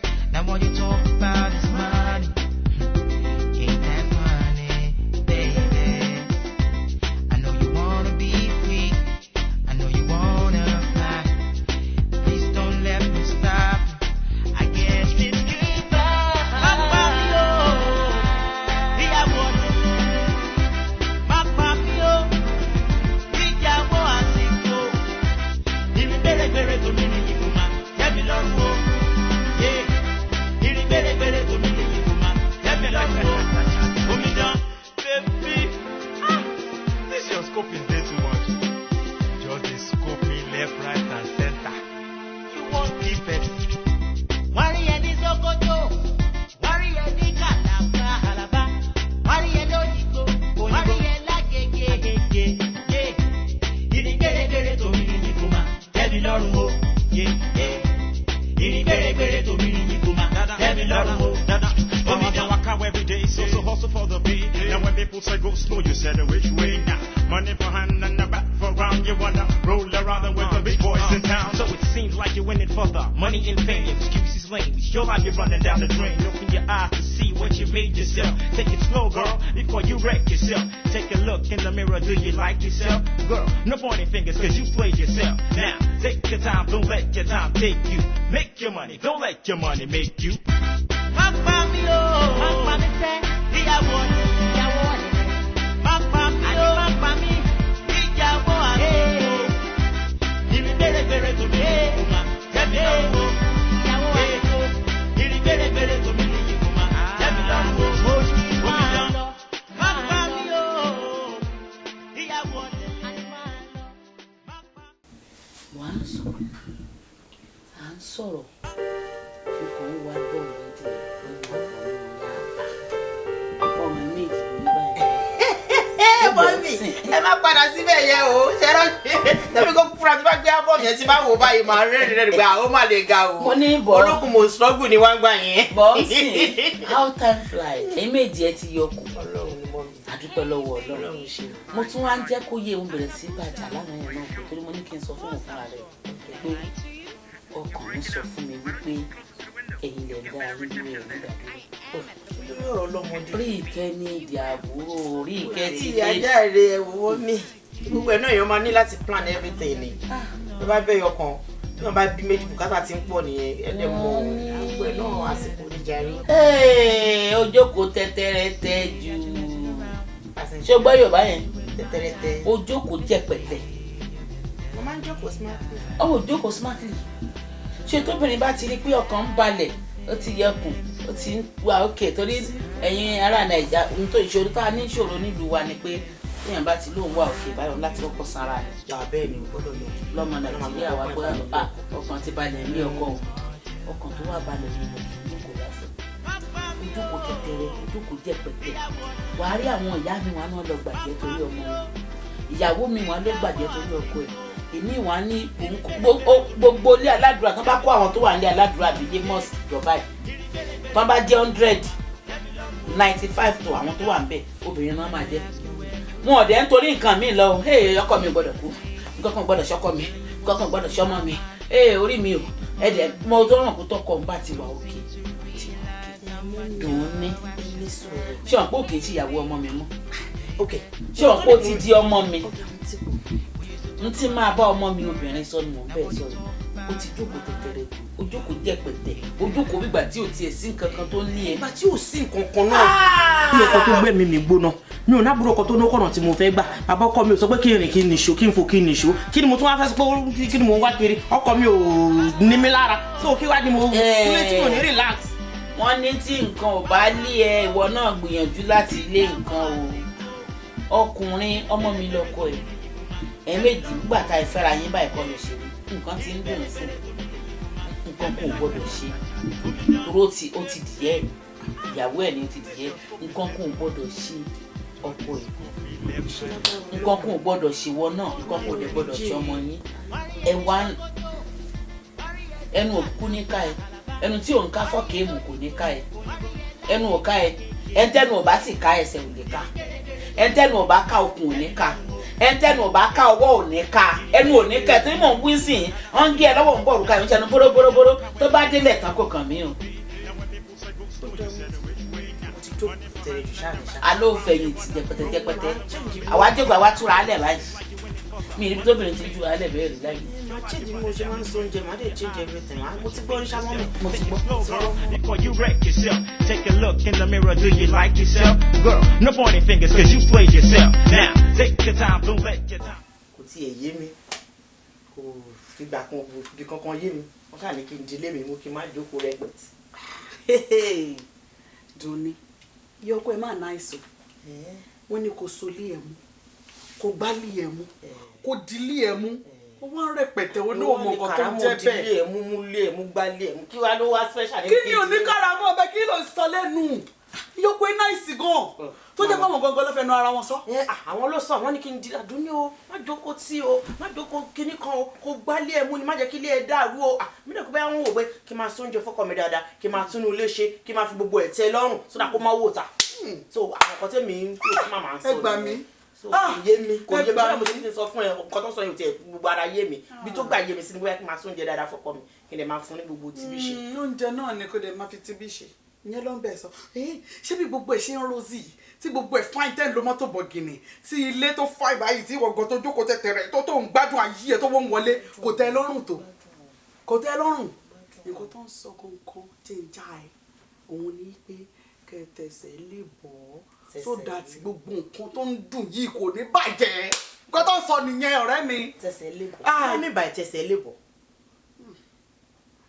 girls. Now all you talk about is money. Ain't that funny, baby? I know you wanna be free. I know you wanna fly. Please don't let me stop. I guess it's goodbye. Papa mio, ìyàwó ni. Papa mio, ìyàwó àsìkò. Ìrì bèrèbèrè tó mi ní ìfúnma, yẹ́mi lọ́rùn o. Ìrì bèrèbèrè tó mi ní ìfúnma, yẹ́mi lọ́rùn o. Omidan, baby. This your scoping day too much. Just dey scope me left, right, and center. You won't keep it. Wari ẹni Sokoto, wari ẹni Calabar, wari ẹni Oyigbo, wari ẹni Agege, ìrì bèrèbèrè tó mi ní ìfúnma, yẹ́mi lọ́rùn o. Ìrì bèrèbèrè tó mi ní ìfúnma, yẹ́mi lọ́rùn o. Omidan waka every day, so hustle for the beat. Now when people say go slow, you said which way now? Money for hand and the back for round, you wanna roll around with the big boys in town. So it seems like you're winning for the money and fame. Excuses lame, your life you're running down the drain. Open your eyes to see what you made yourself. Take it slow, girl, before you wreck yourself. Take a look in the mirror, do you like yourself? Girl, no pointing fingers cause you played yourself. Now, take your time, don't let your time take you. Make your money, don't let your money make you. Papa mi o, papa mi fẹ́, ìyàwó ni, ìyàwó ni. Papa mi o, papa mi, ìyàwó àsìkò. Ìrì bèrèbèrè tó mi ní ìfúnma, yẹ́mi lọ́rùn o. Ìyàwó àsìkò. Ìrì bèrèbèrè tó mi ní ìfúnma, yẹ́mi lọ́rùn o. Omidan, papa mi o, ìyàwó ni, wọ́n á sọ̀rọ̀ à ń sọ̀rọ̀ ikọ̀ ń wá bọ́ọ̀lù lójú ìwé ọ̀pọ̀ mi méjì lórí báyìí. Bọ́ọ̀mì ẹ má padà síbẹ̀ yẹn o ṣẹ́rọ́ tẹ́bí kó fúra tí bá gbé ábọ̀mù yẹn tí bá wò báyìí máa rẹ́rìn pé àwọn máa lè ga o. mo ní bọ̀ olókùn mo struggle ni wọ́n gbà yẹn. bọ́ọ̀sì how time flies ẹ̀yin méjì ẹ ti yọ kù àdúpẹ́ lọ́wọ́ Ọlọ́run mo tún wá ń jẹ́ kó yé òun bẹ̀rẹ̀ sí bàjá lánàá yẹn náà torí mo ní kí n sọ fún òun fúnra rẹ̀ pé ọkàn mi sọ fún mi wípé ẹ̀yin lè dá ayé ní ẹ̀rọ nígbàdúrà rí ìkẹ́ ní ìdí àbúrò rí ìkẹ́ tí tí ajá rẹ ẹ̀wọ̀ mi gbogbo ẹ̀ náà èèyàn máa ní láti plan everything ni tó bá bẹ́ẹ̀ yọkàn tí wọ́n bá bí méjì bùkátà ti ń pọ̀ nìyẹn ẹ̀dẹ̀ mọ́ gbogbo ẹ̀ náà àsìkò níjà rí. ojókòó tẹ́tẹ́rẹ́tẹ́ jù ṣé o gbọ́ Yorùbá yẹn tẹ́tẹ́rẹ́tẹ́ ojókòó jẹ̀pẹ̀tẹ̀ mo máa ń jókòó smartly. ọmọ ojókòó smartly ṣé tóbìnrin bá ti rí pé ọkàn ń balẹ̀ ó ti yẹkùn ó ti ń wà òkè torí ẹ̀yin ará Nàìjíríà ohun tó ìṣòro tá a ní ìṣòro nílùú wa ni pé téèyàn bá ti lóun wà òkè báyọ̀ láti kọ́kọ́ sanra ni. bẹ́ẹ̀ ni o gbọ́dọ̀ lọ. lọ́mọ Nàìjíríà wa bóyá ọkàn ti balẹ̀ ní ọkọ ọkàn tó wà balẹ̀ ní ìjókòó lásán ojúkòó tẹ̀tẹ̀rẹ̀ ojúkòó jẹ̀pẹ̀tẹ̀ wàá rí àwọn ìyá mi wọn náà lọ gbàjẹ́ torí ọmọ wọn ìyàwó mi wọn ló gbàjẹ́ torí ọkọ ẹ̀ èmi wà ní gbogbo ilé aládùúrà tán bá kó àwọn tó wà ní aládùúrà bíi ilé mosque ìjọba ẹ̀ tán bá jẹ́ 195 tó àwọn tó wà ń bẹ̀ obìnrin náà máa jẹ́ wọn ò dẹ̀ ń torí nǹkan mi lọ ọkọ mi gbọ́dọ̀ kú nǹkan kan gbọ́dọ̀ ṣọkọ mi nǹkan kan gbọ́dọ̀ ṣọmọ mi orí mi ò ẹ̀dẹ̀ mo tó ràn kó tọkọ ń bá ti wà òkè dùn ún ní ṣé wọn pé òkè tí ìyàwó ọmọ mi mọ́ ṣé wọn pé ó ti di ọmọ mi n tí máa bá ọmọ mi obìnrin sọ ni mò ń bẹ́ẹ̀ sọ yìí ó ti jókòó tẹ̀tẹ̀rẹ̀ ojókòó jẹ̀pẹ̀tẹ̀ ojókòó gbígbà tí ò tiẹ̀ sí nǹkan kan tó ní ẹ. ìgbà tí ò sí nǹkan kan náà. bí ọkọ tó gbẹ̀mí mi gbóná mi ò nábúrò ọkọ tó ní ọkọ̀nà tí mo fẹ́ gbà bàbá ọkọ mi ò sọ pé kí n rìn kí n nìṣó kí n fò kí n nìṣó kí ni mo tún wá fẹ́ sọ pé kí ni mo wá kiri ọkọ mi ò ní mi lára so kí wá ni mo kúlẹ̀ tí mo ní relax. wọ́n ní tí nǹkan ò bá lé ẹ ìwọ náà gbìyànjú láti lé nǹkan o ọkùnrin ọmọ mi lọkọ ẹ ẹ̀ẹ̀mejì nígbà tá ẹ fẹ́ra yín báyìí kọ́ ló ṣe nǹkan tí ń dùn sí nǹkan kò gbọ́dọ̀ ṣe toró ó ti dìé ìyàwó ẹ̀ ni ó ti dìé nǹkan kò gbọ́dọ̀ ṣe ọkọ ẹ̀ nǹkan kò gbọ́dọ̀ ṣe wọ náà nǹkan kò lè gbọ́dọ̀ ṣe ọmọ yín ẹ wá ẹnu òkú ní ká ẹ ẹnu tí òun ká fọ́ọ̀kì èèmù kò ní ká ẹ ẹnu ò ká ẹ ẹntẹ́nu ò bá sì ká ẹsẹ̀ ò lè ká ẹntẹ́nu ò bá ká okùn ò ní ká ẹntẹnu ọba ká ọwọ́ ò ní ká ẹnu ò ní ká tí mò ń wí sí i wọ́n ń gé ẹ lọ́wọ́ ń bọ̀ òrùka yìí ń ṣẹnu bóróbóróbóró tó bá délẹ̀ tán kò kàn mí o. alo fẹ̀yìntì jẹpẹtẹjẹpẹtẹ àwa jẹgbà wa túra alẹ báyìí mi ìrìbí tóbìnrin ti ju alẹ bẹ́ẹ̀ rí láyé. Change mo ṣe máa ń sọ oúnjẹ máa dé change everything mo ti gbọ́ níṣà mọ́ mi. mo ti gbọ́. Before you wreck yourself, take a look in the mirror. Do you like yourself, girl? No pointing fingers, 'cause you slayed yourself. Now take your time, don't let your time. Kò tiẹ̀ yé mi kò fìgbà kan bí kankan yé mi wọ́n kà ní kí n dilé mi mú kí n má jókòó rẹpẹtì. Dùnní iye ọkọ ẹ máa ná àìsàn wọ́n ní kò solí ẹ mú kò gbálí ẹ mú kò dílé ẹ mú ó wá ń rẹpẹtẹ ó ní òmò nǹkan tó ń jẹ bẹ́ẹ̀. dílé ẹ mú mú lé ẹ mú gbálé ẹ mú kí wàá ló wá special. kí ni oníkàràmọ́ ọbẹ̀ kí ló ń sọ lẹ́nu iye ọkọ ẹ náìsì gan tó jẹ́ báwọn gangan ló fẹ́ nu ara wọn sọ. àwọn ló sọ wọ́n ní kí n di Àdúnní o má jókòó tí o má jókòó kíní kan o kò gbálé ẹ mú ni má jẹ́ kí ilé ẹ dàrú o mí lè kó bẹ́ẹ̀ wọ́n wò pé kí n máa sóúnjẹ fọ́kọ mi dáadáa kí n máa túnú ilé ṣe kí n máa fi gbogbo ẹ̀ tẹ́ lọ́rùn sódà kó má wò ta. so àwọn kan tẹ́ mi ń pè kí màmá ń sọ ẹ gbà mí kò yé mi kò yé mi báwo mo ti sọ fún ẹ nǹkan tó sọ yìí tiẹ̀ gbogbo ara yé mi bí tó gbà yé mi sí ni bóyá kí n máa sóúnjẹ dáadáa fọ́kọ mi kí n lè máa fún ní gbogbo tìbí ṣe. oúnjẹ náà ni kò dé máa fi tibí ṣe ìyẹn ló ń bẹ̀ sọ ṣé bí gbogbo ẹ̀ ṣe ń rosy yìí tí gbogbo ẹ̀ fáìn tẹ́ ń lo mọ́tò bọ̀gìnì tí ilé tó fáìn báyìí tí ìwọ̀gàn tó jókòó tẹ̀tẹ̀ rẹ̀ tó ń gbádùn ayé ẹ̀ tó wọ́n wọlé kò tẹ́ ẹ lọ́rùn tó kò tẹ́ ẹ lọ́rùn. nǹkan tó ń sọ kankan tí ń já ẹ òun ni pé kẹ tẹsẹ̀ lè bọ̀ so that gbogbo nǹkan tó ń dùn yìí kò ní bàjẹ́ nǹkan tó ń sọ nìyẹn ọ̀rẹ́ mi. tẹsẹ̀ lè bọ̀ I mean by tẹsẹ̀ lè bọ̀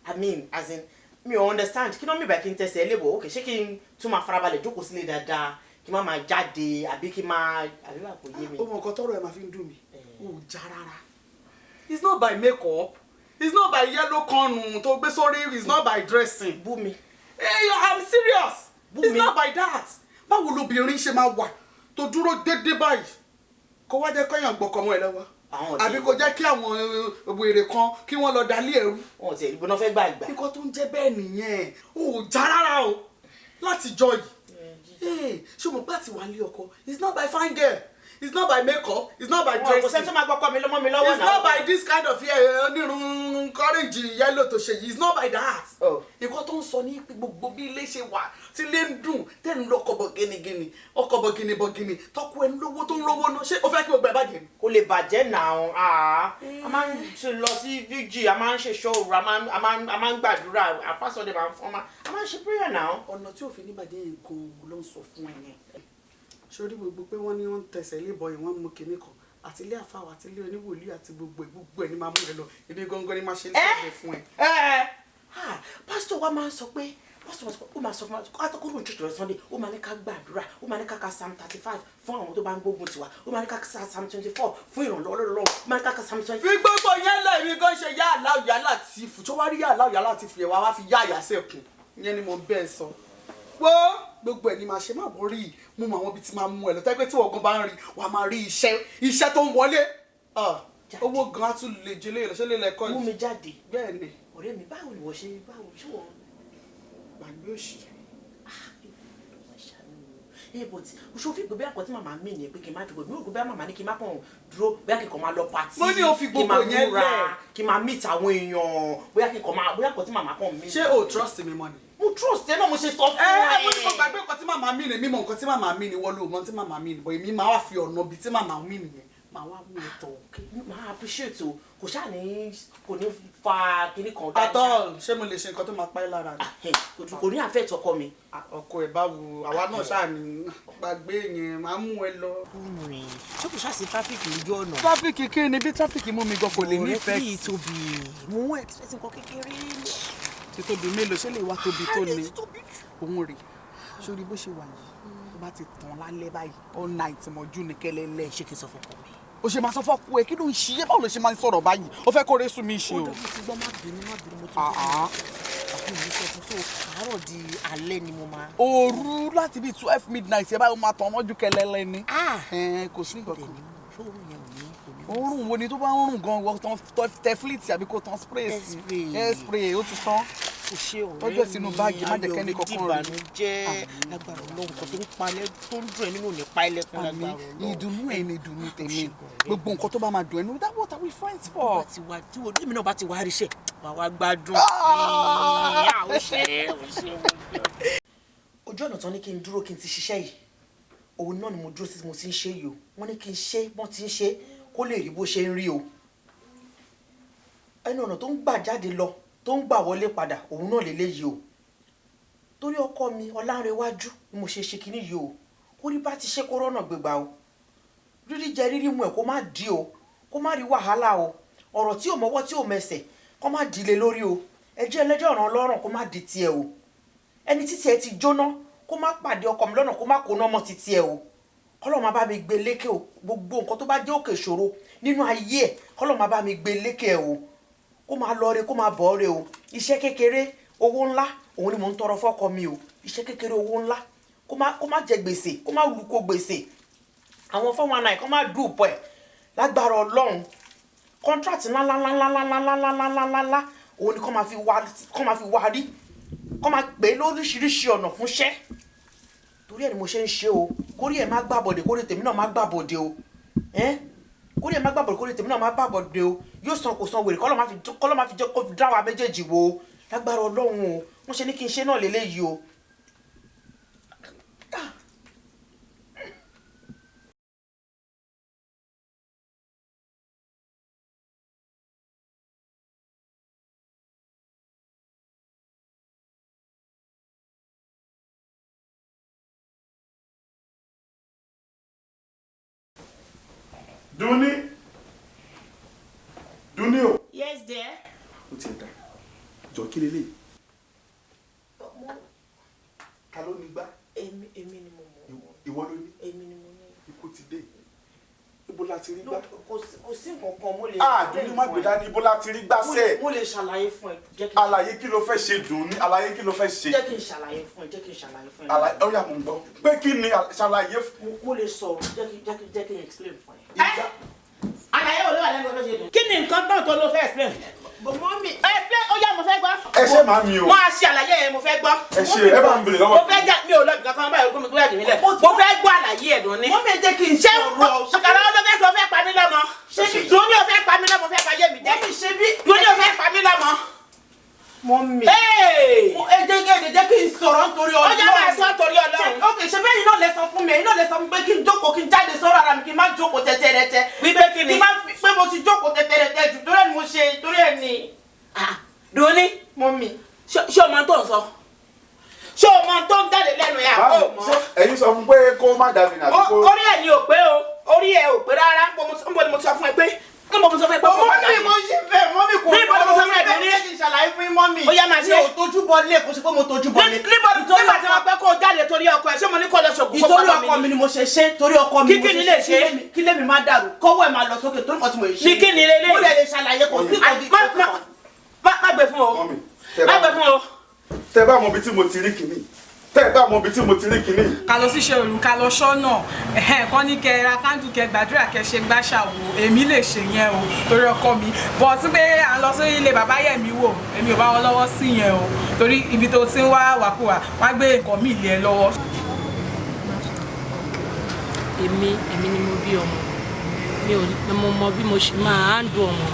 I mean as in mi ò understand kí ló mi bá kí n tẹsẹ̀ lè bọ̀ ok ṣé kí n tún máa farabalẹ̀ jókòó sílé dáadáa kí n má máa jáde àbí kí n máa àbí wà kò yé mi. ó mọ nǹkan tọrọ ẹ máa fi ń dùn mí ó já rárá it's not by makeup it's not by yellow kọrùn tó gbé sórí it's not by dressing. bú mi. hey I'm serious Bú it's mi. not by that báwo lobìnrin ṣe máa wà tó dúró déédéé báyìí kó wá jẹ́ kọ́yàn gbọ́kọ̀ mọ́ ẹ lọ́wọ́ àbí kó jẹ́ kí àwọn wèrè kan kí wọ́n lọ dalé ẹrú. wọn ò tiẹ̀ ìbọn náà fẹ́ gbà ìgbà. nǹkan tó ń jẹ́ bẹ́ẹ̀ nìyẹn ò já rárá o láti jọ yìí ṣé mo gbà tí wà ní ọkọ it's not by fine girl it's not by makeup it's not by dressing kò sẹ́ni tó máa gbọ́kọ̀ mi lọ́mọ mi lọ́wọ́ náà. it's not by this kind of onírun courage yellow tó ṣe yìí it's not by that. nǹkan tó ń sọ ní gbogbo bí ilé ṣe wà tí ilé ń dùn tẹ́nu lọ ọkọ̀ gẹ́nigẹ́ni ọkọ̀ bọ̀gìnì tọ́kù ẹni lówó tó ń rówó náà ṣé o fẹ́ kí gbogbo ẹ̀ bàjẹ́ ni. kò lè bàjẹ́ náà a máa ń ṣe lọ sí VG a máa ń ṣe ṣọ́ọ̀rù a máa ń gbàdúrà àfàsọ́dẹ̀ máa ń fọ́n a máa ń ṣe prayer náà. ọ̀nà tí òfin níbàjẹ́ yẹn gan-an ló ń sọ fún ẹ yẹn sórí gbogbo pé wọ́n ní wọ́n ń tẹ̀sẹ̀ lébọ̀ yìí wọ́n mú kinní kan àti ilé àfáwà àti ilé oníwòlíì àti gbogbo ẹ̀ ní máa mú ẹ lọ ibi gangan ni máa ṣe ń sọ̀rọ̀ fún ẹ. pásítọ̀ wa máa ń sọ pé ó máa sọ fún wa kátó church lọ Sunday ó máa ní ká gbàdúrà ó máa ní ká ka Psalm 35 fún àwọn tó bá ń gbógun tiwa ó máa ní ká ka Psalm 24 fún ìrànlọ́wọ́ lọ́wọ́ ó máa ní ká ka Psalm 20. fi gbogbo yẹn lẹ mi gan ṣe yá aláwọ̀ yá láti fù tó wá rí yá aláwọ̀ yá láti fù yẹn wá fi yá àyà sẹ́kùn ìyẹn ni mo bẹ́ẹ̀ sọ. gbogbo ẹ̀ ni màá ṣe má bọ́ rí mo mọ àwọn ibi tí máa mú ẹ lọ tẹ́gbẹ́ tí wọ́n gan bá ń rí wàá máa rí iṣẹ́ tó ń wọlé owó gan á tún lè jẹ léyìn lọ́sẹ̀ lélẹ̀ ẹ̀kọ́ yìí. mú mi jáde. bẹ́ẹ̀ ni. ọ̀rẹ́ mi báwo ni wọ́n ṣe báwo ṣé wọ́n. gbàgbé òṣì. but òṣòfin gbogbo àkọ́tí màmá mi ni pé kí n má dúró mi ò gbogbo màmá ní kí n má kàn dúró bóyá kí n kàn máa lọ pàtí. mo ní o fi gbogbo yẹn lẹ̀ kí n máa meet àwọn èèyàn bóyá kí n kàn máa bóyá àkọ́tí màmá kàn mí. ṣé o trust mi mọ́ ni. mo trust ẹ náà mo ṣe sọ fún ẹ. mo ní kò gbàgbé nǹkan tí màmá mi ni mímọ nǹkan tí màmá mi ni wọ́n lò mọ́ tí màmá mi ni bọ̀ èmi máa wá fi ọ̀nà bíi tí màmá mi nìyẹn máa wá mú ẹ tọ̀. máa appreciate o kò ṣáà ní kò ní fa kinní kan. àtọ́ ṣé mo lè ṣe nǹkan tó máa pa ẹ́ lára rẹ̀. kò ní àfẹ́ tọkọ mi. ọkọ ẹ̀ báwo àwa náà ṣáà ní gbàgbé yẹn máa mú ẹ lọ. ṣé kò ṣáà sí tráfíkì lójú ọ̀nà. tráfíkì kí ni bí tráfíkì mú mi gan kò lè nífẹ̀ẹ́. ọ̀rẹ́ kì í tóbi mo ń expect nǹkan kékeré. ti tóbi mélòó ṣé lè wá tóbi tó ni òun rè sórí bó ṣe wà yìí tó bá ti tàn lálẹ́ báyìí all night mọ́jú ní kẹ́lẹ́lẹ́. ṣé kí n sọ fọkọ mi. o ṣe máa sọ fọ́kù ẹ kí ló ń ṣiyẹ́ báwo ló ṣe máa ń sọ̀rọ̀ báyìí o fẹ́ kó resú mi ṣe o. ó dàbí ti gbọ́ má bínú mo ti gbọ́ àbúrò mi sọ fún àárọ̀ di alẹ́ ni mo máa. òru láti bíi 12 midnight ẹ báyìí o máa tàn mọ́jú kẹ́lẹ́lẹ́ ni. kò sí nǹkan kan. òórùn wo ni tó bá ń rùn gan-an wọ́n tẹ fleet àbí kò tán spray sí spray ó ti tán. kò ṣe ọ̀rẹ́ mi tọ́jú ẹ̀ sínú báàgì má jẹ́ kẹ́ni kankan rí. jẹ́ lágbára Ọlọ́run kan tó ń palẹ̀ tó ń dùn ẹ̀ nínú ní palẹ̀kùn lágbára Ọlọ́run. ìdùnnú ẹ̀ ni ìdùnnú tèmi gbogbo nǹkan tó bá máa dùn ẹ̀ ní that what are we friends for. èmi náà bá ti wá ríṣẹ́ wà wá gbádùn. ojú ọ̀nà tán ní kí n dúró kí n ti ṣiṣẹ́ yìí òun náà ni mo dúró sí mo ti ń ṣe yìí o wọ́n ní kí n ṣe bọ́n ti ń ṣe kó lè rí bó ṣe ń rí o ẹnu ọ̀nà tó ń gbà jáde lọ tó ń gbà wọlé padà òun náà lélẹ́yìí o torí ọkọ mi Ọlánrewájú ni mo ṣe ṣe kinní yìí o kó rí bá ti ṣe kó rọ́nà gbégbá o rírí jẹ rírí mu ẹ̀ kó má dí o kó má rí wàhálà o ọ̀rọ̀ tí ò mọ́wọ́ tí ò mẹsẹ̀ kó má dìlé lórí o ẹjọ́ ẹlẹ́jọ́ ọ̀ràn ọlọ́run kó má di tiẹ̀ o ẹni títí ẹ ti jóná kó má pàdé ọkọ mi lọ́nà kó má kóná mọ́ ti tiẹ̀ o kọ́lọ́ máa bá mi gbé lékè o gbogbo nǹkan tó bá jẹ́ òkè ìṣòro nínú ayé ẹ̀ kọ́lọ́ máa bá mi gbé lékè ẹ̀ o kó máa lọ re kó máa bọ̀ re o iṣẹ́ kékeré owó ńlá òun ni mò ń tọrọ fọ́kọ mi o iṣẹ́ kékeré owó ńlá kó má jẹ gbèsè kó má lùkọ gbèsè àwọn 419 kó má dùpọ̀ ẹ̀ lágbára Ọlọ́run kọ́ńtrátì ńláńláńláńláńláńláńláńláńlá òun ni kó máa fi wá rí kó máa pè é lóríṣiríṣi ọ̀nà fúnṣẹ́ torí ẹ̀ ni mo ṣe ń ṣe o kórí ẹ̀ má gbàbọ̀dé kórí tèmi náà má gbàbọ̀dé o kórí ẹ̀ má gbàbọ̀dé kórí tèmi náà má gbàbọ̀dé o yóò san kò san wèrè kọ́lọ́ má fi jẹ́ kó dá wa méjèèjì wo lágbára Ọlọ́run o wọ́n ṣe ní kí n ṣe náà lélẹ́yìí o. Duni o. Yes, dear. Ó ti dà. Jọ kí lélẹ̀. Ta ló ní gbá? Èmi ni mo mọ̀. Ìwọ ló ní. Èmi ni mo ní. Ikú ti dé. Ibo la ti rí gbá? Kò sí nǹkan kan mo lè. Duni má gbé dání ibo la ti rí gbá sẹ́ẹ̀. Mo lè ṣàlàyé fún ẹ. Àlàyé kí ló fẹ́ ṣe Duni? Àlàyé kí ló fẹ́ ṣe? Jẹ́ kí n ṣàlàyé fún ẹ. Àlàyé ó yá mo ń gbọ́. Pé kí ni ṣàlàyé fún? Mo lè sọ̀rọ̀ jẹ́ kí n explain fún ẹ. Àlàyé wo ló wà lẹ́nu ọlọ́ṣẹ́ dùn? Kí ni nǹkan náà tó ló fẹ́ explain? Mọ́mí. Explain ó yá mo fẹ́ gbọ́. Ẹ ṣe máa mi o. Mo á ṣe àlàyé yẹn mo fẹ́ gbọ́. Ẹ ṣe ẹ bá ń bèrè lọ́wọ́. Mo fẹ́ já mi ò lọ ibìkan kan báyìí gómìnà tó yà jù mí lẹ̀. Mo fẹ́ gbọ́ àlàyé ẹ̀ dùn ní. Mọ́mí ẹ jẹ́ kí n sọ̀rọ̀. Ṣàkàrà ó ló fẹ́ sọ fẹ́ pa mí lọ́mọ. Dùnní ò fẹ́ pa mí lọ́mọ fẹ́ pa yé mi jẹ́. Dùnní ò fẹ́ pa mí lọ́mọ. Mọ́mí. Ẹ jẹ́ kí n sọ̀rọ̀ nítorí Ọlọ́run. Ọjọ́ máa sọ nítorí Ọlọ́run. Ok, ṣe bẹ́ẹ̀ yìí náà lè sọ fún mi ẹ̀yin náà lè sọ fún mi pé kí n jókòó kí n jáde sọ̀rọ̀ ara mi kí n má jókòó tẹ́tẹ́rẹ́tẹ́. Wípé kí ni? Kí n má pé mo ti jókòó tẹ́tẹ́rẹ́tẹ́ jù torí ẹ̀ ni mo ṣe torí ẹ̀ ni. Dùnní. Mọ́mí. Ṣé o mọ tó ń sọ? Ṣé o mọ tó ń jáde lẹ́nu ẹ̀ àpò mọ́? Ẹ̀yin sọ fún pé kó má dàbí nàbí kó. Orí ẹ̀ ni ò pé o. Orí ẹ̀ ò pé rárá. Níbo ni mo sọ fún ẹ pé? Níbo mo sọ fún ẹ pé kó má dàbí? Mọ́mí mo ṣe bẹ́ẹ̀ mọ́mí kò Níbo ni mo sọ fún ẹ pé ní? Ṣé kí n ṣàlàyé fún yín mọ́mí? Ó yá máa ṣe. Mi ò tójú bọ lé kò sí pé mo tójú bọ lé. Níbo ni nígbà tí wọ́n pẹ́ kó o jáde torí ọkọ ẹ̀ ṣé mo ní kó lọ ṣògùn kó Ìtorí pamọ́ ọkọ mi ni mo ṣe ṣe torí ọkọ mi. Kí ni lè ṣe? Kí lèmi má dàrú kọ́wọ́ ẹ̀ máa lọ sókè torí kan tí mo ṣe. Ní kí ni lélẹ̀? Mo lè ṣàlàyé kò sí ìkọ́jú Má gbé fún o. Mọ́mì, Má gbé fún o. tẹ́ bá mọ ibi tí mo ti rí kìíní. Tẹ́ bá mọ ibi tí mo ti rí kìíní. ká lọ síṣẹ́ òru ká lọ ṣọ́nà kọ́ ní kẹ ra kándù kẹ gbàdúrà kẹ ṣe gbàṣàwò èmi lè ṣe yẹn o torí ọkọ mi bọ̀ tí pé à ń lọ sí ilé bàbá yẹ̀mí wò èmi ò bá wọn lọ́wọ́ sí yẹn o torí ibi tó ti ń wá wàkúwà wá gbé nǹkan míì lé ẹ lọ́wọ́. èmi ni mo bí ọmọ mi ò mọ bí mo ṣe máa ń dùn ọmọ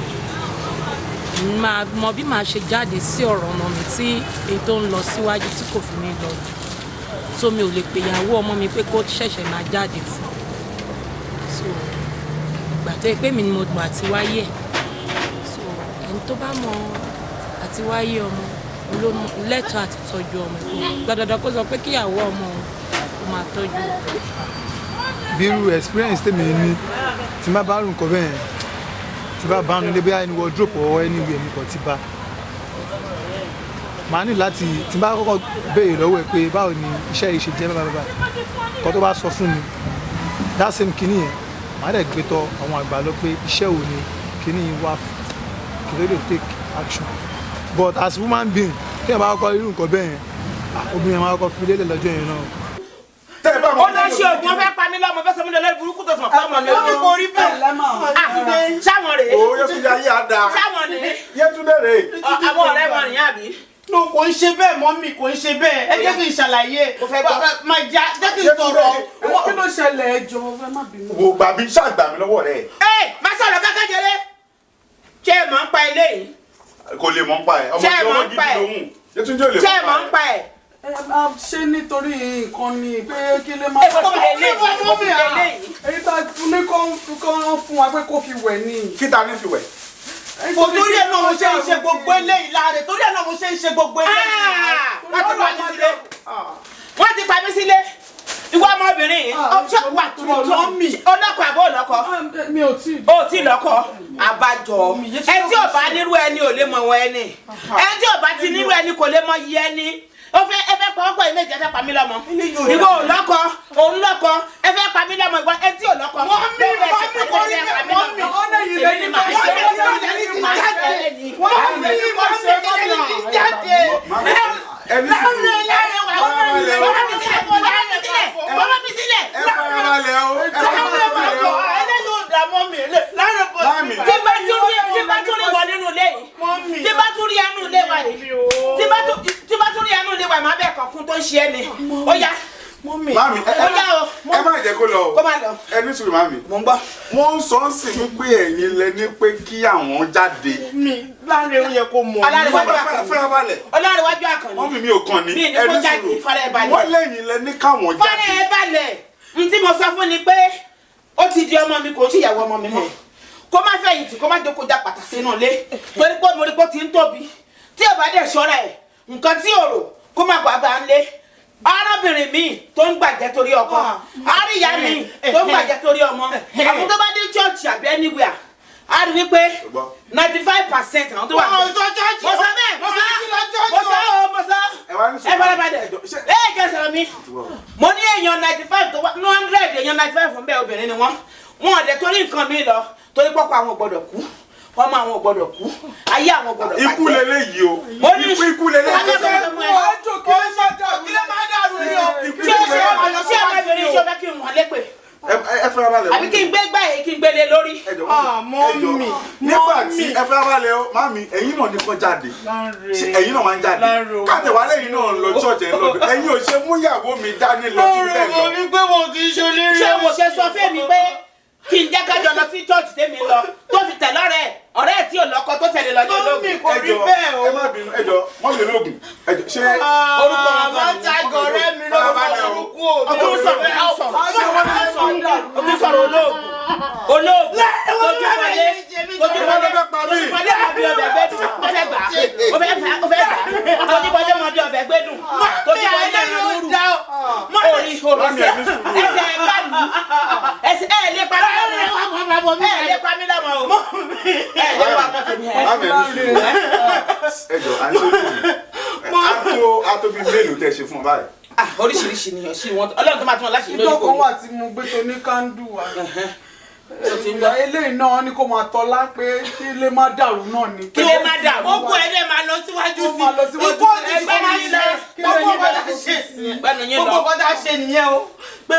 mi máa mọ bí màá ṣe jáde sí ọ̀rọ̀ ọmọ mi tí èyí tó ń lọ síwájú tí kò fi ní lọ so mi ò lè pè ìyàwó ọmọ mi pé kó ṣẹ̀ṣẹ̀ máa jáde fún so ìgbà tó yẹ pé mi ni mo mọ̀ àti wáyé ẹ̀ so ẹni tó bá mọ àti wáyé ọmọ ló lẹ́tọ̀ọ́ àti tọ́jú ọmọ ẹ̀ gbọ́dọ̀dọ̀ kó sọ pé kíyàwó ọmọ ó máa tọ́jú. Biru experience tèmi ní tí má bá rùn kọ bẹ́ẹ̀ tí bá bá nílé bí ẹni wardrobe or anywhere mi kàn ti bá màá ní láti tí bá kọ́kọ́ béèrè lọ́wọ́ ẹ pé báwo ni iṣẹ́ yìí ṣe jẹ́ bàbá kan tó bá sọ fún mi that same kinní yẹn màá dẹ̀ gbé tọ̀ àwọn àgbà lọ pé iṣẹ́ wo ni kinní yìí wà fún kí ló dé take action but as woman being tí ẹ bá kọ́kọ́ irú nǹkan bẹ́ẹ̀ yẹn obìnrin yẹn máa kọ́kọ́ fi lélẹ̀ lọ́jọ́ yẹn náà. Ó lọ ṣe ògùn fẹ́ pa mí lọ́mọ fẹ́ sọ mí lọ́lẹ́ burúkú tó sùn ọ̀pọ̀ ọmọ mi. Mọ́mí kò rí bẹ́ẹ̀ lẹ́mọ̀. Sáwọn rèé. O Yétúndé ayé àdá. Sáwọn rèé. Yétúndé rèé. Àwọn ọ̀rẹ́ wọn nìyẹn àbí. No, kò ń ṣe bẹ́ẹ̀ mọ́mì, kò ń ṣe bẹ́ẹ̀. Ẹ jẹ́ kí n ṣàlàyé. Máa jẹ́ kí n sọ̀rọ̀. Kí ló ṣẹlẹ̀ ẹjọ́ ẹ má bínú. Wo gbà mí ṣàgbà mi lọ́wọ́ rẹ̀. Má sọ̀rọ̀ kankan jẹrẹ. Ṣé ẹ mọ̀ ń pa eléyìí? Kò lè mọ̀ ń pa ẹ̀. Ọmọ tí ọmọ gidi lòun. Yétúndé ò lè mọ̀ ń pa ẹ̀. Ṣé ẹ mọ̀ ń pa ẹ̀? Ṣé nítorí nǹkan ni pé kí lè máa bá èyí tá a tún ní kó fún wa pé kó fi wẹ̀ ni. Kí ta ní fi wẹ̀? Kò torí ẹ̀ náà mo ṣe ń ṣe gbogbo eléyìí láre. Torí ẹ̀ náà mo ṣe ń ṣe gbogbo eléyìí. Wọ́n ti pa mí sílé. Ìwọ ọmọbìnrin yìí, ọjọ́ wà tuntun mi. Ọlọ́kọ̀ àbọ̀ ọlọ́kọ̀. Mi ò tí. O ti lọ́kọ̀. Àbájọ. Ẹni tí ò bá nírú ẹni ò lè mọ wọn ẹni. Ẹni tí ò bá ti nírú ẹni kò lè mọ yí ẹni. Ó fẹ́ ẹ fẹ́ pa ọkọ yìí méje ẹ fẹ́ pa mí lọ́mọ. Ìwọ ò lọ́kọ, òun lọ́kọ, ẹ fẹ́ pa mí lọ́mọ ìwọ ẹni tí ò lọ́kọ. Mọ́mí kò ní mọ́mí ọ̀nà yìí lẹ́ni máa ṣe Mami, ẹ má jẹ́ kó lọ o. Ẹni sùúrù mami. Mo ń gbọ́. Wọ́n ń sọ ń sìn wípé ẹ̀yin lẹ ní pé kí àwọn jáde. Mi láre ó yẹ kó mọ̀. Ọlọ́rẹ̀wájú àkànní. Mọ́mì mi ò kàn ní. Mi ní kó jáde fara ẹ̀ balẹ̀. Wọ́n lẹ́yìn lẹ ní káwọn jáde. Fara ẹ̀ balẹ̀. N tí mo sọ fún ni pé ó ti di ọmọ mi kò sí ìyàwó ọmọ mi mọ́. Kó má fẹ̀yìntì kó má jókòó já pàtà sínú ilé. Torí pé mo rí pé ó ti ń tóbi. Tí ò bá dẹ̀ ṣọ́ra ẹ̀, nǹkan tí ò rò kó má gbà bá ń lé. Arábìnrin mi tó ń gbàjẹ́ torí ọkọ, àríyá mi tó ń gbàjẹ́ torí ọmọ, àwọn tó bá dé church àbí anywhere, a rí wípé 95% àwọn tó wà ní. Mo sọ bẹ́ẹ̀, mo sọ, ẹ fara balẹ̀, ẹ jẹ́ sọ̀rọ̀ mi. Mo ní èèyàn 95 tó wá 100 èèyàn 95 fún bẹ́ẹ̀ obìnrin ni wọ́n. Wọ́n ọ̀dẹ̀ torí nǹkan mi lọ, torí pọ́pọ́ àwọn gbọ́dọ̀ kú. Ọmọ àwọn gbọ́dọ̀ kú, ayé àwọn gbọ́dọ̀ bàjẹ́. Ikú leléyìí o. Ikú leléyìí. Ṣé ọmọbìnrin ṣe fẹ́ kí n wọ́n lépè? Ẹ fẹ́ balẹ̀. Àbí kí n gbé gbá yìí kí n gbélé lórí? Mọ́mì. Nígbà tí ẹ fẹ́ balẹ̀ o, mami, ẹ̀yin náà ní kó jáde. Ẹ̀yin náà máa ń jáde. Káàtẹ̀ wálé yìí náà lọ church ẹ̀ lọ́dún. Ẹ̀yin ò ṣe mú ìyàwó mi dání lọ sí bẹ́ẹ̀ lọ. Mo rí pé mo kì í ṣe lérí. Ṣé mo ṣe sọ fún mi pé kí n jẹ́ kájọ lọ sí church tèmi lọ tó fi tẹ̀ lọ́rẹ̀ ọ̀rẹ́ tí ò lọ́kọ tó tẹ̀lé lọ ní ológun. Kò rí bẹ́ẹ̀ o. Ẹ má bínú, ẹjọ́, wọ́n lè lóògùn. Ẹjọ́, ṣé orúkọ máa ń tagọ̀ rẹ́ mi lọ́wọ́ orúkọ òbí. Ọkùnrin sọ̀rọ̀ olóògùn. Olóògùn tójú wọlé máa bí ọbẹ̀ gbẹ́dùn. Ó fẹ́ gbà. Tójú wọlé máa bí ọbẹ̀ gbẹ́dùn. Tójú wọlé ẹran lóru. Orí ẹsẹ̀ ẹ̀ka lù. Ẹsẹ̀ ẹ̀ lè pa mí lọ́mọ. Ẹ̀ lè pa mí lọ́mọ o. Ẹ̀ lè pa mọ́ tèmi ẹ̀. Ẹjọ́, àtó bí mélòó tẹ́ ṣe fún ọ báyìí? Oríṣiríṣi ni ọ̀sìn wọn. Ọlọ́run tó máa tún wọn láṣìí lórí Ìjọ kò kan ní. wà tí mo gbé tó ní kándù wa. Eléyìí náà ni kò máa tọ́lá pé kí lè má dàrú náà ni. Kí lè má dàrú. Gbogbo ẹ̀ dẹ̀ máa lọ síwájú Ó máa lọ sí. síwájú Ikú sí. òjijì kò máa ṣe. Gbogbo nǹkan tá a ṣe nìyẹn. Gbogbo nǹkan tá a ṣe nìyẹn o. Pé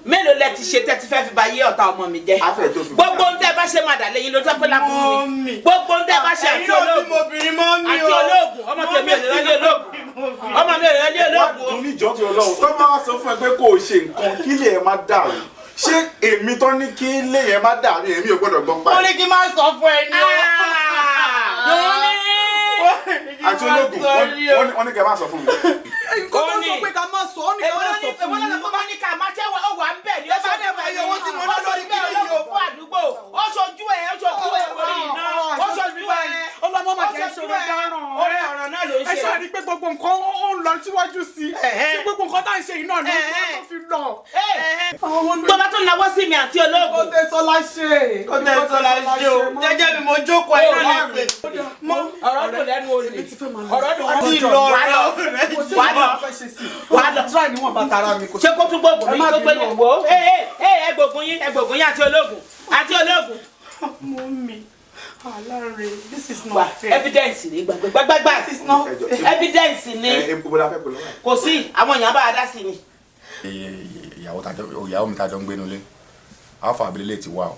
Mélòó lẹ ti ṣe tẹ́ ti fẹ́ fi ba yé ọ̀tá ọmọ mi jẹ́? Afẹ́ tó fi Gbogbo ń tẹ́ bá ṣe máa dà lẹ́yìn ló tọ́ pé lábúrú mi. Gbogbo ń tẹ́ bá ṣe àti olóògùn. Àti olóògùn. Ọmọ tèmi ò lè lọ́lé olóògùn. Ọmọ mi ò lè lọ́lé olóògùn. Tún níjọ́ tí Ọlọ́run tó máa sọ fún ẹ pé kó o ṣe nǹkan kí lè ẹ má dàrú. Ṣé èmi tó ní kí lè yẹn má dàrú èmi ò gbọ́dọ̀ gbọ́n pa mo ẹ̀? ní kí n máa sọ fún ẹ ní o. Àti ológun wọ́n ní kẹ́ máa sọ fún mi. Nǹkan tó sọ pé ká má sọ ọ́ ní ká má sọ fún mi. Èwo ló ní ká máa tẹ́wọ̀ ó wà ń bẹ̀ ní. Ẹ bá dẹ̀ máa yọ owó tí mo ná lórí kíni yìí o. Fún àdúgbò, ó ṣojú ẹ̀ orí iná, ó ṣojú ẹ̀. Ọlọ́mọ máa jẹ́ ìṣòro dáràn. Orí ọ̀rọ̀ náà ló ń Ẹ ṣe. ṣáà rí pé gbogbo nǹkan ó ń lọ síwájú sí i. Ṣé gbogbo nǹkan tá à ń ṣe yìí náà ni wọ́n tó fi lọ? Tó bá tún nawọ́ sí mi àti olóògùn. Kọ́tẹ́ Sọlá ṣe. Kọ́tẹ́ Sọlá ṣe o. Jẹ́jẹ́ mi mo jókòó ẹ̀ náà lè pè. Ọ̀rọ̀ dùn lẹ́nu olè. Ọ̀rọ̀ dùn Ti lọ wà lọ. Wàá lọ fẹ́ ṣe sí. Wàá lọ tíráì níwọ̀n bá tara mi. Ṣé kó tún gbógun mi tó gbé ní wo? Ẹ gbógun yín àti olóògùn. Àti olóògùn. Mummy, Alare, this is Wà not fair. evidence ni gbàgbàgbà. This is not Evidence ni. Ibo la fẹ́ pè lọ́wọ́ ẹ̀? Kò sí àwọn èèyàn bá a dá sí ni. Ìyàwó mi tájọ ń gbénu lé alfa abilé ti wá o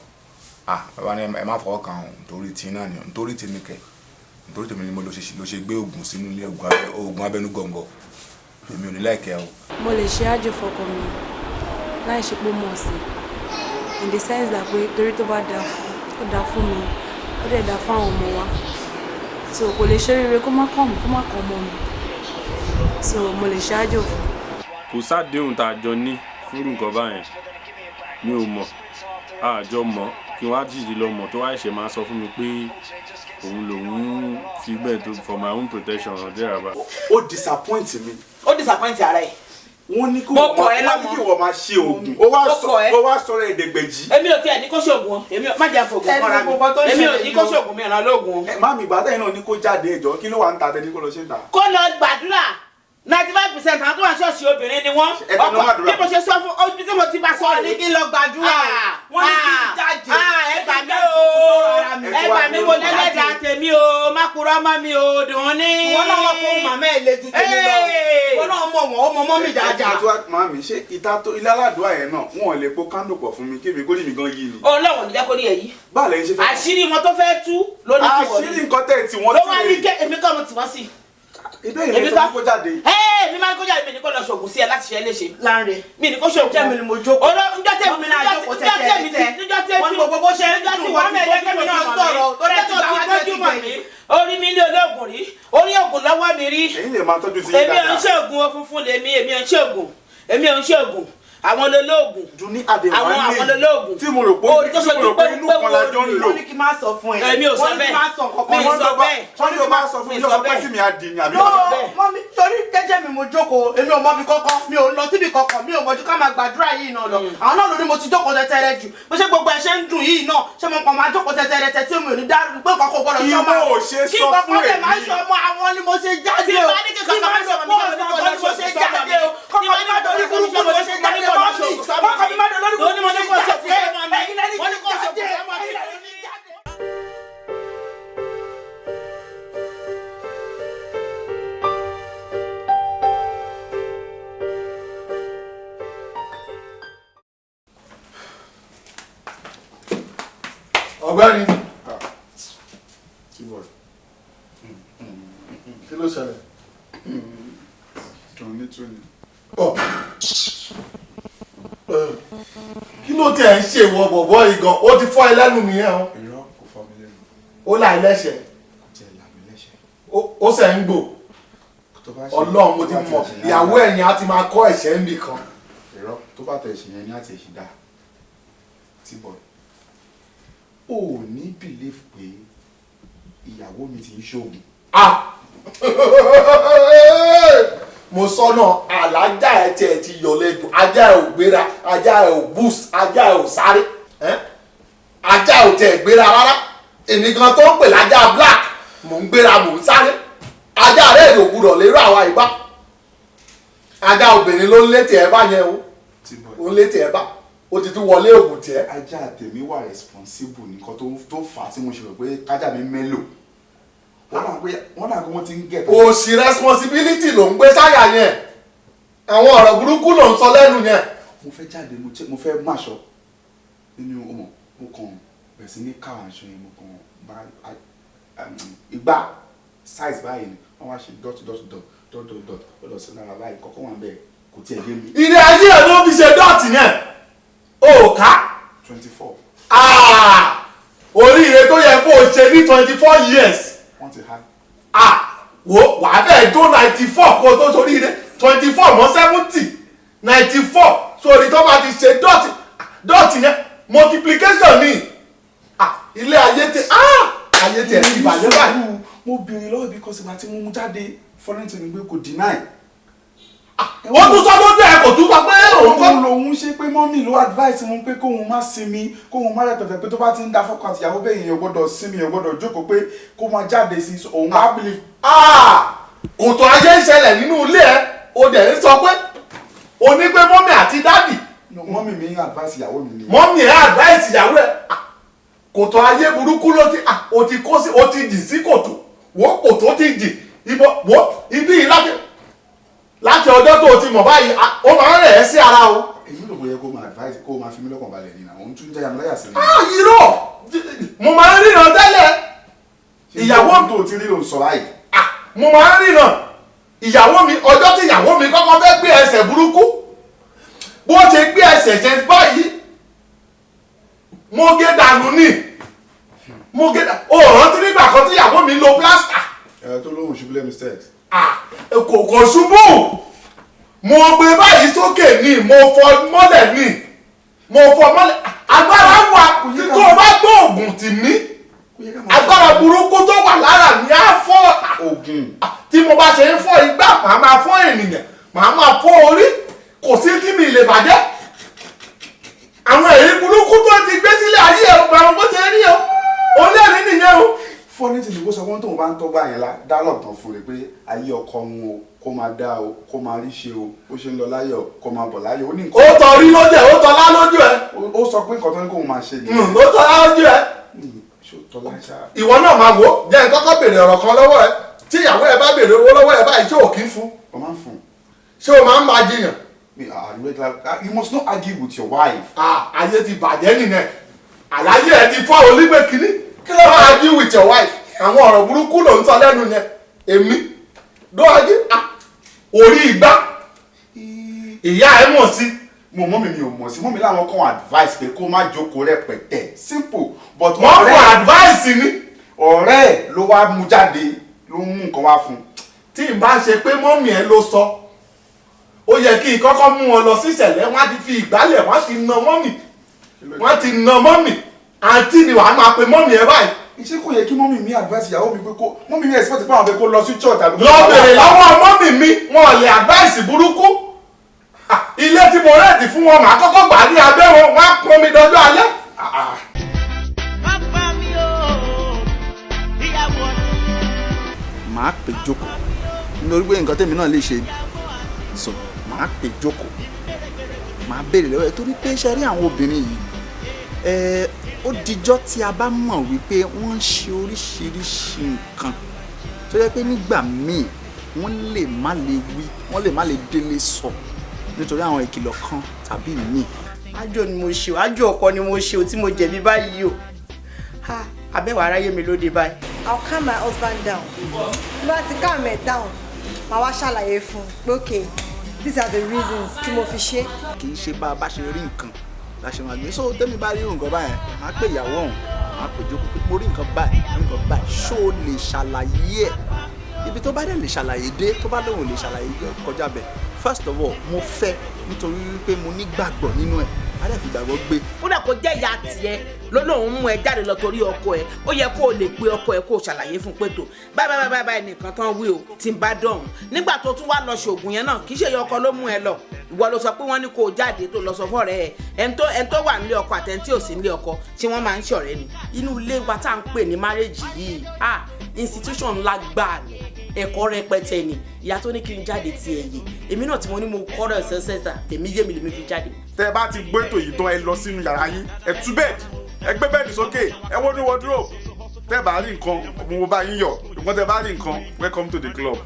bàbá ni ẹ má fọwọ́ kan o nítorí tí náà ni o nítorí tí ní kẹ nítorí tèmi ni mo lọ ṣe gbé oògùn sínú ilé oògùn abẹ́nú gọ̀ǹgọ̀ èmi ò ní láìkẹ́ o. mo lè ṣe àjò fọkọ mi láì ṣe pé mọ̀ sí in the sense that pé torí tó bá dáa fún mi ó dẹ̀ dáa fún àwọn ọmọ wa so kò lè ṣe rere kó má kàn mọ́ mi so mo lè ṣe àjò fún. kò sádéhùn tá a jọ ní fúrú nǹkan báyẹn mi ò mọ̀ àjọ mọ̀ kí wọ́n á jìjì lọ mọ̀ tó wá ṣe máa sọ fún mi pé òun lòun fi bẹ́ẹ̀ tó for my own protection ọ̀dẹ́ àbá. ó disappoint mi. ó disappoint ara ẹ̀. wọ́n ní kí wọ́n máa ṣe oògùn ó wá sọ̀rọ̀ ẹ̀ẹ́dẹ̀gbẹ̀jì. èmi ò tiẹ̀ ní kó ṣoògùn èmi ò má jẹ́ fògùn kọ́ra mi èmi ò ní kó ṣoògùn mi ràn lóògùn. má mi bàtà yìí náà ní kó jáde ẹjọ́ kí ló wà ń ta tẹ́ni kó lọ ṣe ń ta. kó lọ gbàdúrà 95% àwọn tó wà ṣọ́ọ̀ṣì obìnrin ni wọ́n. ọkọ bí mo ṣe sọ fún ojú tí mo ti bá sọ ní kí n lọ gbàdúrà. wọ́n ní kí n jáde. ẹ gbà mí o ẹ gbà mí mo lẹ́lẹ́dàá tèmi o má purọ́ mọ́ mi o dùn ní. wọ́n náà wọ́n fún màmá ẹ̀ lè ju tèmi lọ. wọ́n náà mọ̀ wọ́n ó mọ́ mi dáadáa. Màmí ṣé ìta tó ilé aládùúgbò yẹn náà wọn ò lè po kándò pọ̀ fún mi kébì kó lè mi gan yí ni. Ọlọ́run ní jẹ́ kó rí ẹ̀ yìí. báà lẹ́yìn ṣe fẹ́. àṣírí wọn tó fẹ́ tú ló ní kí wọ́n rí. àṣírí nǹkan tẹ̀ tí wọ́n ló wá ní kẹ́ èmi kọ́ mo tì wọ́n sí. ìbéèrè mi sọ kó jáde. mi máa ń kó jáde mi ní kó lọ ṣoògùn sí ẹ láti ṣe é léṣe. Láńre mi ní kó ṣoògùn. jẹ́ mi ni mo jókòó. njọ́ tẹ̀ mi náà jókòó tẹ̀tẹ̀ wọ́n ní gbogbo bó ṣe ń dùn wọ́n ti gbọ́ kí mi náà sọ̀rọ̀ tó dẹ̀ ti gbà wá tẹ̀ ti gbẹ̀yìn. orí mi ní olóògùn rí orí ògùn lọ́wọ́ mi rí. èyí lè máa tọ́jú sí èmi ò ń ṣoògùn funfun lèmi èmi ò ń ṣoògùn àwọn olólóògùn àwọn olólóògùn tí mo rò pé inú kan la jọ ń lò. wọ́n ní kí n máa sọ fún ẹ. èmi ò sọ bẹ́ẹ̀ mi ò sọ bẹ́ẹ̀. wọ́n ní o máa sọ fún mi lọ́wọ́ pé tí mi á di ni àbí. mọ́mí torí jẹ́jẹ́ mi mo jókòó èmi ò mọbi kankan mi ò lọ síbi kankan mi ò mọ̀jú ká máa gbàdúrà yìí náà lọ. àwọn náà ló ní mo ti jókòó tẹ́tẹ́rẹ́ jù bó ṣe gbogbo ẹ̀ ṣe ń dùn yìí náà ṣé mo kàn máa jókòó tẹ́tẹ́rẹ́ tẹ́ tí mi ò ní dárú pé kọ́kọ́ gbọ́dọ̀ ṣọ́ máa ìwọ ò ṣe sọ fún èmi. kí kọ́kọ́ máa ṣọ́ mọ́ àwọn ni mo ṣe jáde o kí máa ṣọ́ mọ́ àwọn ni mo ṣe jáde o kọ́kọ́ mi máa dọ̀rí burúkú mo ṣe jáde o kọ́kọ́ mi máa dọ̀rí burúkú mo ṣe jáde ẹ̀yin lẹ́ni kí n jáde ẹ̀yin lẹ́ni kí n jáde. ọ̀gbẹ́ni kí ló ṣẹlẹ̀. kí ló tiẹ̀ ń ṣe ìwọ bọ̀bọ̀ yìí gan ó ti fọ́ ẹ lẹ́nu nìyẹn o. irọ́ kò fọ́ mi lẹ́nu. ó là ẹ lẹ́sẹ̀. kò tiẹ̀ là mí lẹ́sẹ̀. ó sẹ̀ ń gbò. ọlọ́run mo ti mọ̀ ìyàwó ẹ̀yìn á ti máa kọ́ ẹ̀ṣẹ̀ ń bì kan. irọ́ tó bá tẹ̀ ẹ̀ṣẹ̀ yẹn ní àti ẹ̀ṣẹ̀ dáa tí bọ̀ ò ní bìlíf pé ìyàwó mi ti ń ṣoògùn. mo sọ́nà àlájá ẹ̀ tiẹ̀ ti yọ̀ lẹ́jọ́ ajá ẹ̀ ò gbéra ajá ẹ̀ ò boost ajá ẹ̀ ò sáré ajá ẹ̀ ò tẹ̀ gbéra rárá èmi gan tó ń pè lájá black mò ń gbéra mò ń sáré ajá rẹ̀ ò gbúdọ̀ lérò àwa ìbá ajá obìnrin ló ń létí ẹ̀ bá yẹn o ó ń létí ẹ̀ bá ó ti tún wọlé ògùn tiẹ̀. ajá tèmi wà responsible nǹkan tó fà á tí mo ṣe rò pé kájà mi mélòó wọ́n náà pé wọ́n ti ń gẹ̀. òsì responsibility ló ń gbé sáyà yẹn àwọn ọ̀rọ̀ burúkú ló ń sọ lẹ́nu yẹn. mo fẹ́ jáde mo fẹ́ máṣọ nínú ọmọ mo kàn bẹ̀rẹ̀ sí ní káwọn aṣọ yẹn mo kàn bá ìgbà size báyìí ni wọ́n wá ṣe dot ó lọ sí náírà báyìí kọ́kọ́ wọn bẹ́ẹ̀ kò tiẹ̀ yé mi. ilé ayé ẹ̀ ló fi ṣe dọ́ọ̀tì yẹn o ká. 24. oríire tó yẹ kó o ṣe ní 24 years. wọ́n ti há. wo wàá bẹ́ẹ̀ tó 94 kó o tó sórí ilé 24 mọ́ 70 94 sórí tó bá ti ṣe dọ́ọ̀tì yẹn multiplication ni ilé ayé tẹ ayé tẹ ti bàjẹ́ báyìí. mo bèrè lọ́wọ́ ibi kan sígbà tí mo mú jáde fọ́nrẹ́ǹtì ni pé kò deny. ó tún sọ lójú ẹ kò tún sọ pé òun kọ́. lòun ṣe pé mọ́mì ló advice wọn pé kóun má sinmi kóun má rẹpẹtẹ pé tó bá ti ń da fọ́kọ àtìyàwó bẹ́ẹ̀ yẹn gbọ́dọ̀ sinmi yẹn gbọ́dọ̀ jókòó pé kó máa jáde sí òun má believe. kòtò ayé ń ṣẹlẹ̀ nínú ilé ẹ o dẹ̀ ń sọ pé o ní pé mọ́mì àti dádì. mọ́mì mi ń advice ìyàwó mi ni. mọ́mì ẹ̀ advice ìyàwó ẹ̀ kòtò ayé burúkú ló ti o ti kó sí o ti jì sí kòtò wo kòtò ti jì ibi yìí láti ọjọ́ tó o ti mọ̀ báyìí ó máa ń rẹ̀ ẹ́ sí ara o. èyí ló bóyá kó máa advice kó máa fi mí lọ́kàn balẹ̀ nínú àwọn tún jẹ́ àmúláyà sí mi. irọ́ mo máa ń ríran tẹ́lẹ̀ ìyàwó tó ti rí òun sọ báyìí mo máa ń ríran ìyàwó mi ọjọ́ tí ìyàwó mi kọ́kọ́ fẹ́ gbé ẹsẹ̀ burúkú bó ṣe gbé ẹsẹ̀ ṣe báyìí mo gé dànù ní mo gé dànù ó rántí nígbà kan tí ìyàwó mi lo plaster. ẹ̀rọ tó lóhùn ṣubú lẹ́mi steps. kò ṣubú mo gbé báyìí sókè ní mo fọ́ mọ́lẹ̀ ní mo fọ́ mọ́lẹ̀ agbára wà tí tó o bá gbọ́ òògùn tì mí agbára burúkú tó wà lára mi á fọ́ òògùn tí mo bá ṣe ń fọ́ igbá màá máa fọ́ ènìyàn màá máa fọ́ orí kò sí kí mi lè bàjẹ́ àwọn èyí burúkú tó ti gbé sílẹ̀ ayé ẹ̀ ọgbà àwọn bó ṣe rí o ó lẹ́rìí nìyẹn o. fọ́nì tí nìbó sọ wọ́n tóun bá ń tọ́gbà yẹn la dálọ̀ tán fún rẹ̀ pé ayé ọkọ wọn o kó máa dá o kó máa rí ṣe o bó ṣe ń lọ láyọ̀ kó máa bọ̀ láyọ̀ ó ní nǹkan. ó tọ rí lójú ẹ ó tọ lá lójú ẹ. ó sọ pé nǹkan tó ní kóun máa ṣe ni. ó tọ lá lójú ẹ. ìwọ náà máa wò ó jẹ́ kọ́kọ́ béèrè ọ̀rọ̀ kan lọ́wọ́ ẹ tí ìyàwó ẹ bá béèrè owó lọ́wọ́ ẹ báyìí ṣé ò kí ń fún. ó máa ń fún. ṣé o máa ń máa jiyàn. You must not argue with your wife. ayé ti bàjẹ́ nìyẹn àlàyé ẹ ti fọ́ onígbé kínní kí ló máa argue with your wife àwọn ọ̀rọ̀ burúkú ló ń sọ lẹ́nu yẹn èmi ló argue orí igbá ìyá ẹ mọ̀ sí. mo mọ́mì mi ò mọ̀ sí mọ́mì láwọn kan advice pé kó má jókòó rẹpẹtẹ simple but wọ́n fún advice ni ọ̀rẹ́ ẹ̀ ló wá mú jáde ló mú nǹkan wá fún. tí n bá ṣe pé mọ́mì ẹ ló sọ ó yẹ kí n kọ́kọ́ mú wọn lọ sí ìṣẹ̀lẹ̀ wọ́n á ti fi ìgbálẹ̀ wọ́n á ti na mọ́mì wọ́n ti na mọ́mì àǹtí ni wàá máa pe mọ́mì ẹ báyìí. iṣẹ́ kò yẹ kí mọ́mì mi advice ìyàwó mi pé kó mọ́mì mi expect pé àwọn fẹ́ kó lọ sí church àbí. lọ bèrè lọ́wọ́ mọ́mì mi wọn ò lè advice burúkú ilé tí mo rẹ́ẹ̀dì fún wọn màá kọ́kọ́ gbà ní abẹ́ wọn wọ́n á pọn mi dọjọ́ alẹ́. màá pè jókòó nítorí pé nǹkan tèmi náà lè ṣe sọ màá pè jókòó màá béèrè lọ́wọ́ ẹ torí pé ṣe rí àwọn obìnrin yìí ó dijọ́ tí a bá mọ̀ wípé wọ́n ń ṣe oríṣiríṣi nǹkan tó yẹ pé nígbà míì wọ́n lè má lè wí wọ́n lè má lè délé sọ nítorí àwọn ìkìlọ̀ kan tàbí míì. àjò ni mo ṣe o àjò ọkọ ni mo ṣe o tí mo jẹ̀bi báyìí o abẹ́wò aráyé mi lóde báyìí. I'll calm my husband down. Tí bá ti calm ẹ̀ down màá wá ṣàlàyé fún un pé okay these are the reasons tí mo fi ṣe. kì í ṣe bá a bá ṣe rí nǹkan la ṣe máa gbé so tẹ́mi bá rí nǹkan báyẹn máa pè ìyàwó ọ̀hún máa pè jókòó pé mo rí nǹkan báyìí ṣó o lè ṣàlàyé ẹ̀ ibi tó bá dẹ̀ lè ṣàlàyé dé tó bá lóun lè ṣàlàyé kọjá bẹ̀ first of all mo fẹ́ nítorí wípé mo nígbàgbọ́ nínú ẹ̀ á dẹ̀ fi ìgbàgbọ́ gbé. kódà kó jẹ́ ìyá tiẹ̀ lọ́lọ́run mú ẹ jáde lọ torí ọkọ ẹ ó yẹ kó o lè pe ọkọ ẹ kó o ṣàlàyé fún pé tó báyìí nìkan tán wí o tí ń bá dọ̀hún nígbà tó tún wá lọ ṣoògùn yẹn náà kì í ṣe ìyá ọkọ ló mú ẹ lọ ìwọ ló sọ pé wọ́n ní kó o jáde tó lọ sọ fọ́ọ̀rẹ́ ẹ ẹni tó wà nílé ọkọ àtẹni tí ò sí nílé ọkọ tí wọ́n máa ń ṣọ̀rẹ́ ni inú ilé wa tá à ń pè ní marriage yìí institution ńlá gbáà ni ẹ̀kọ́ rẹpẹtẹ ni ìyá tó ní kí n jáde ti ẹ̀yẹ èmi náà tí mo ní mo kọ́ rẹ̀ sẹ́sẹ́sà tèmi yé mi lèmi fi jáde. tẹ bá ti gbé ètò yìí tán ẹ lọ sínú yàrá yín ẹ tú bẹ́ẹ̀dì ẹ gbé bẹ́ẹ̀dì sókè ẹ wọ́n ní wardrobe tẹ bá rí nǹkan mo bá yín yọ̀ ṣùgbọ́n tẹ bá rí nǹkan welcome to the club.